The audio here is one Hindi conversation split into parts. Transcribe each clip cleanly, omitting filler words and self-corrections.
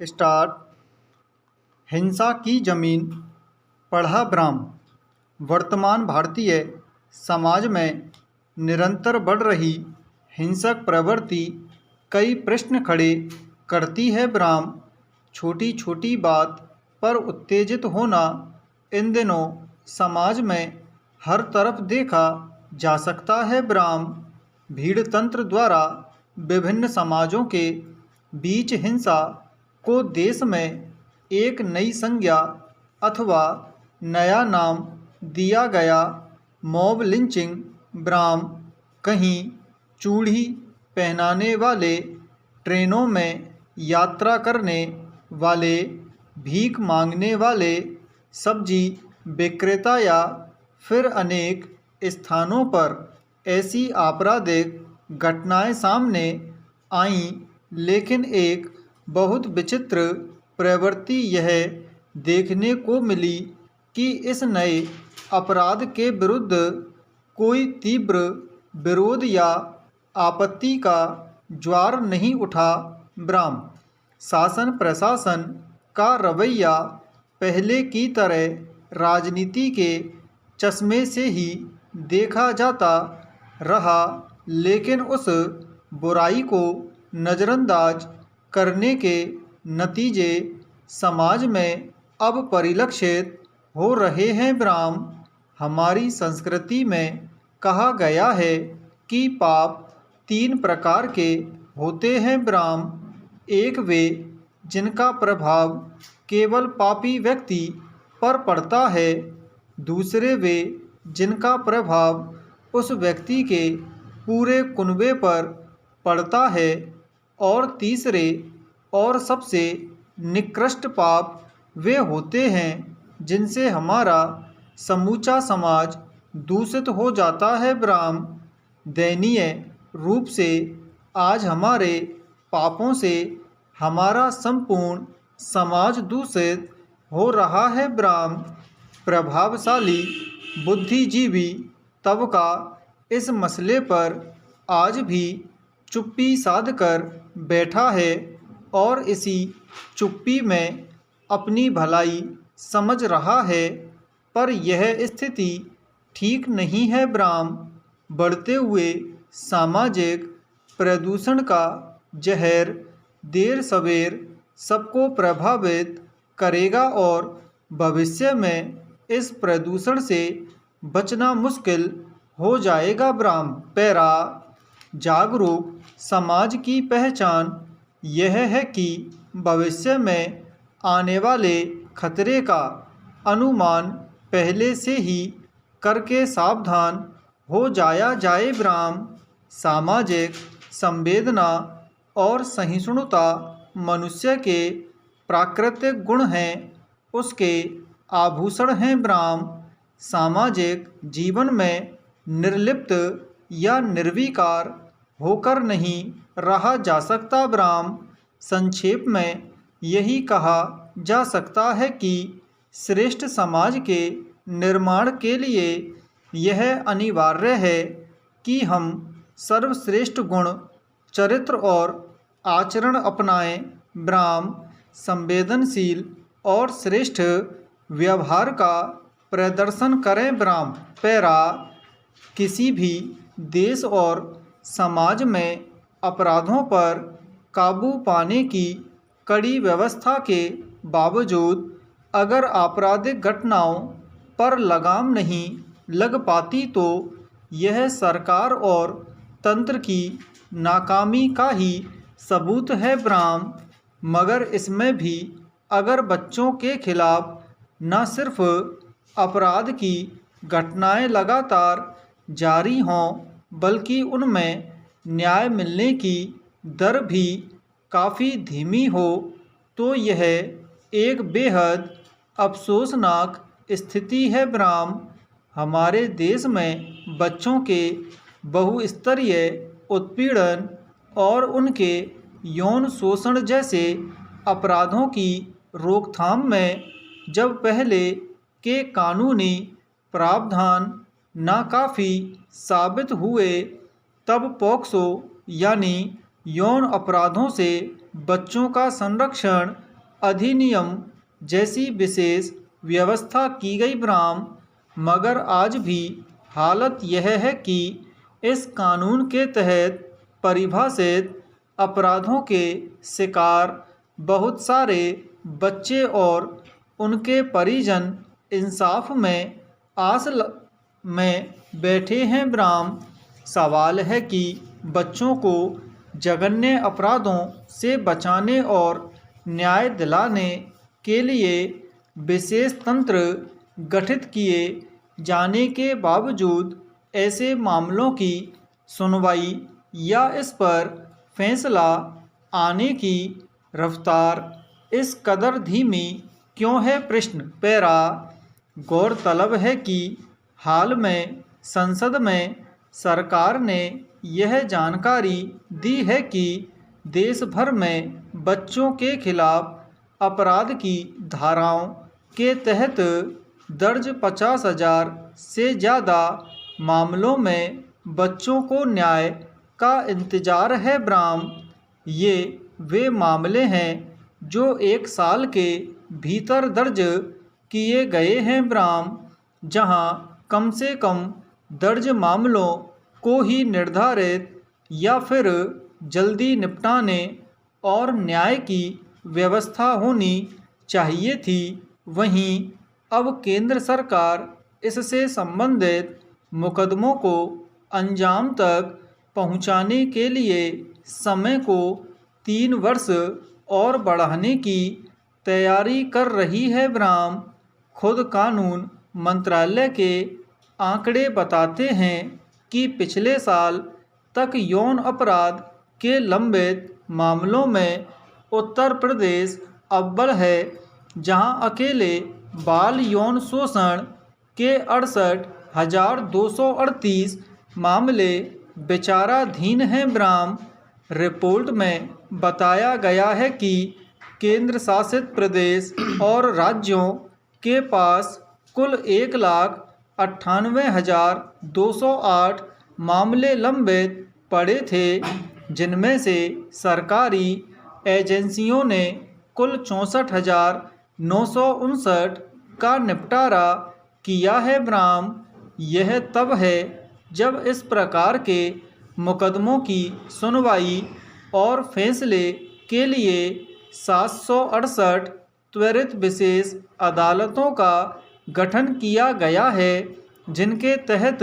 स्टार्ट। हिंसा की जमीन। पढ़ा ब्राह्म। वर्तमान भारतीय समाज में निरंतर बढ़ रही हिंसक प्रवृत्ति कई प्रश्न खड़े करती है ब्राह्म। छोटी छोटी बात पर उत्तेजित होना इन दिनों समाज में हर तरफ देखा जा सकता है ब्राह्म। भीड़ तंत्र द्वारा विभिन्न समाजों के बीच हिंसा को देश में एक नई संज्ञा अथवा नया नाम दिया गया, मॉब लिंचिंग ब्राह्म। कहीं चूड़ी पहनाने वाले, ट्रेनों में यात्रा करने वाले, भीख मांगने वाले, सब्जी विक्रेता या फिर अनेक स्थानों पर ऐसी आपराधिक घटनाएं सामने आईं। लेकिन एक बहुत विचित्र प्रवृत्ति यह देखने को मिली कि इस नए अपराध के विरुद्ध कोई तीव्र विरोध या आपत्ति का ज्वार नहीं उठा ब्राह्म। शासन प्रशासन का रवैया पहले की तरह राजनीति के चश्मे से ही देखा जाता रहा, लेकिन उस बुराई को नज़रअंदाज करने के नतीजे समाज में अब परिलक्षित हो रहे हैं ब्राह्म। हमारी संस्कृति में कहा गया है कि पाप 3 प्रकार के होते हैं ब्राह्म। एक वे जिनका प्रभाव केवल पापी व्यक्ति पर पड़ता है, दूसरे वे जिनका प्रभाव उस व्यक्ति के पूरे कुनबे पर पड़ता है, और तीसरे और सबसे निकृष्ट पाप वे होते हैं जिनसे हमारा समूचा समाज दूषित हो जाता है ब्राह्म। दयनीय रूप से आज हमारे पापों से हमारा संपूर्ण समाज दूषित हो रहा है ब्राह्म। प्रभावशाली बुद्धिजीवी तबका इस मसले पर आज भी चुप्पी साध कर बैठा है और इसी चुप्पी में अपनी भलाई समझ रहा है, पर यह स्थिति ठीक नहीं है ब्राह्म। बढ़ते हुए सामाजिक प्रदूषण का जहर देर सवेर सबको प्रभावित करेगा और भविष्य में इस प्रदूषण से बचना मुश्किल हो जाएगा ब्राह्म। पैरा। जागरूक समाज की पहचान यह है कि भविष्य में आने वाले खतरे का अनुमान पहले से ही करके सावधान हो जाया जाए ब्राह्म। सामाजिक संवेदना और सहिष्णुता मनुष्य के प्राकृतिक गुण हैं, उसके आभूषण हैं ब्राह्म। सामाजिक जीवन में निर्लिप्त या निर्विकार होकर नहीं रहा जा सकता ब्राह्म। संक्षेप में यही कहा जा सकता है कि श्रेष्ठ समाज के निर्माण के लिए यह अनिवार्य है कि हम सर्वश्रेष्ठ गुण, चरित्र और आचरण अपनाएं ब्राह्म। संवेदनशील और श्रेष्ठ व्यवहार का प्रदर्शन करें ब्राह्म। पैरा। किसी भी देश और समाज में अपराधों पर काबू पाने की कड़ी व्यवस्था के बावजूद अगर आपराधिक घटनाओं पर लगाम नहीं लग पाती तो यह सरकार और तंत्र की नाकामी का ही सबूत है ब्राह्म। मगर इसमें भी अगर बच्चों के खिलाफ न सिर्फ अपराध की घटनाएं लगातार जारी हों, बल्कि उनमें न्याय मिलने की दर भी काफ़ी धीमी हो, तो यह एक बेहद अफसोसनाक स्थिति है ब्राह्म। हमारे देश में बच्चों के बहुस्तरीय उत्पीड़न और उनके यौन शोषण जैसे अपराधों की रोकथाम में जब पहले के कानूनी प्रावधान नाकाफ़ी साबित हुए, तब पॉक्सो यानी यौन अपराधों से बच्चों का संरक्षण अधिनियम जैसी विशेष व्यवस्था की गई ब्राह्म, मगर आज भी हालत यह है कि इस कानून के तहत परिभाषित अपराधों के शिकार बहुत सारे बच्चे और उनके परिजन इंसाफ में में बैठे हैं ब्राह्म। सवाल है कि बच्चों को जघन्य अपराधों से बचाने और न्याय दिलाने के लिए विशेष तंत्र गठित किए जाने के बावजूद ऐसे मामलों की सुनवाई या इस पर फैसला आने की रफ्तार इस कदर धीमी क्यों है? प्रश्न पैरा। गौरतलब है कि हाल में संसद में सरकार ने यह जानकारी दी है कि देश भर में बच्चों के खिलाफ अपराध की धाराओं के तहत दर्ज 50,000 से ज़्यादा मामलों में बच्चों को न्याय का इंतज़ार है ब्राह्म। ये वे मामले हैं जो 1 साल के भीतर दर्ज किए गए हैं ब्राह्म, जहां कम से कम दर्ज मामलों को ही निर्धारित या फिर जल्दी निपटाने और न्याय की व्यवस्था होनी चाहिए थी। वहीं अब केंद्र सरकार इससे संबंधित मुकदमों को अंजाम तक पहुंचाने के लिए समय को 3 वर्ष और बढ़ाने की तैयारी कर रही है ब्राह्म। खुद कानून मंत्रालय के आंकड़े बताते हैं कि पिछले साल तक यौन अपराध के लंबित मामलों में उत्तर प्रदेश अव्वल है, जहां अकेले बाल यौन शोषण के 68,238 मामले विचाराधीन हैं ब्राह्म। रिपोर्ट में बताया गया है कि केंद्र शासित प्रदेश और राज्यों के पास कुल 1,98,208 मामले लंबित पड़े थे, जिनमें से सरकारी एजेंसियों ने कुल 64,959 का निपटारा किया है ब्राह्म। यह तब है जब इस प्रकार के मुकदमों की सुनवाई और फैसले के लिए 768 त्वरित विशेष अदालतों का गठन किया गया है, जिनके तहत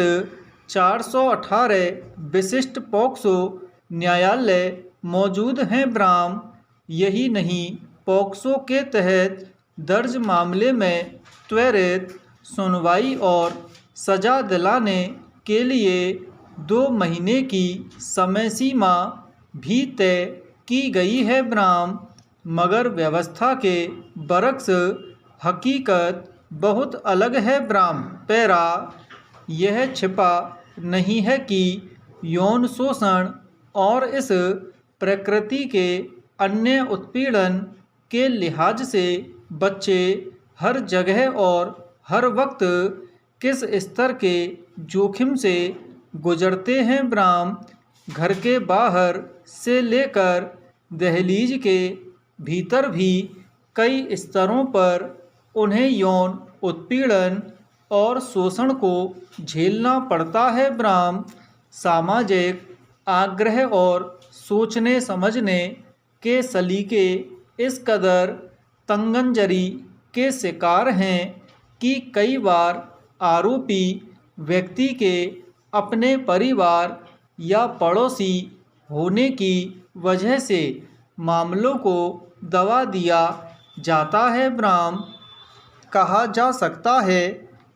418 विशिष्ट पॉक्सो न्यायालय मौजूद हैं ब्राह्म। यही नहीं, पॉक्सो के तहत दर्ज मामले में त्वरित सुनवाई और सजा दिलाने के लिए 2 महीने की समय सीमा भी तय की गई है ब्राह्म। मगर व्यवस्था के बरक्स हकीकत बहुत अलग है ब्राह्म। पैरा। यह छिपा नहीं है कि यौन शोषण और इस प्रकृति के अन्य उत्पीड़न के लिहाज से बच्चे हर जगह और हर वक्त किस स्तर के जोखिम से गुजरते हैं ब्राह्म। घर के बाहर से लेकर दहलीज के भीतर भी कई स्तरों पर उन्हें यौन उत्पीड़न और शोषण को झेलना पड़ता है ब्राह्म। सामाजिक आग्रह और सोचने समझने के सलीके इस कदर तंगंजरी के शिकार हैं कि कई बार आरोपी व्यक्ति के अपने परिवार या पड़ोसी होने की वजह से मामलों को दबा दिया जाता है ब्राह्म। कहा जा सकता है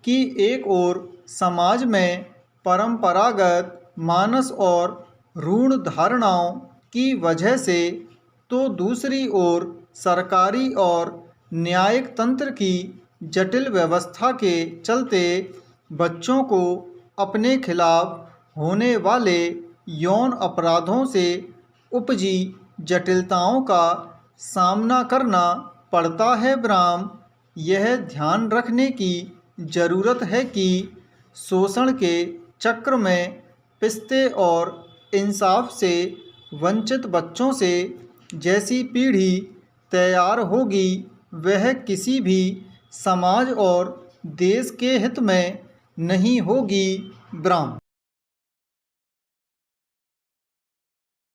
कि एक ओर समाज में परंपरागत मानस और रूढ़ धारणाओं की वजह से, तो दूसरी ओर सरकारी और न्यायिक तंत्र की जटिल व्यवस्था के चलते बच्चों को अपने खिलाफ होने वाले यौन अपराधों से उपजी जटिलताओं का सामना करना पड़ता है ब्राह्म। यह ध्यान रखने की ज़रूरत है कि शोषण के चक्र में पिसते और इंसाफ से वंचित बच्चों से जैसी पीढ़ी तैयार होगी वह किसी भी समाज और देश के हित में नहीं होगी। विराम।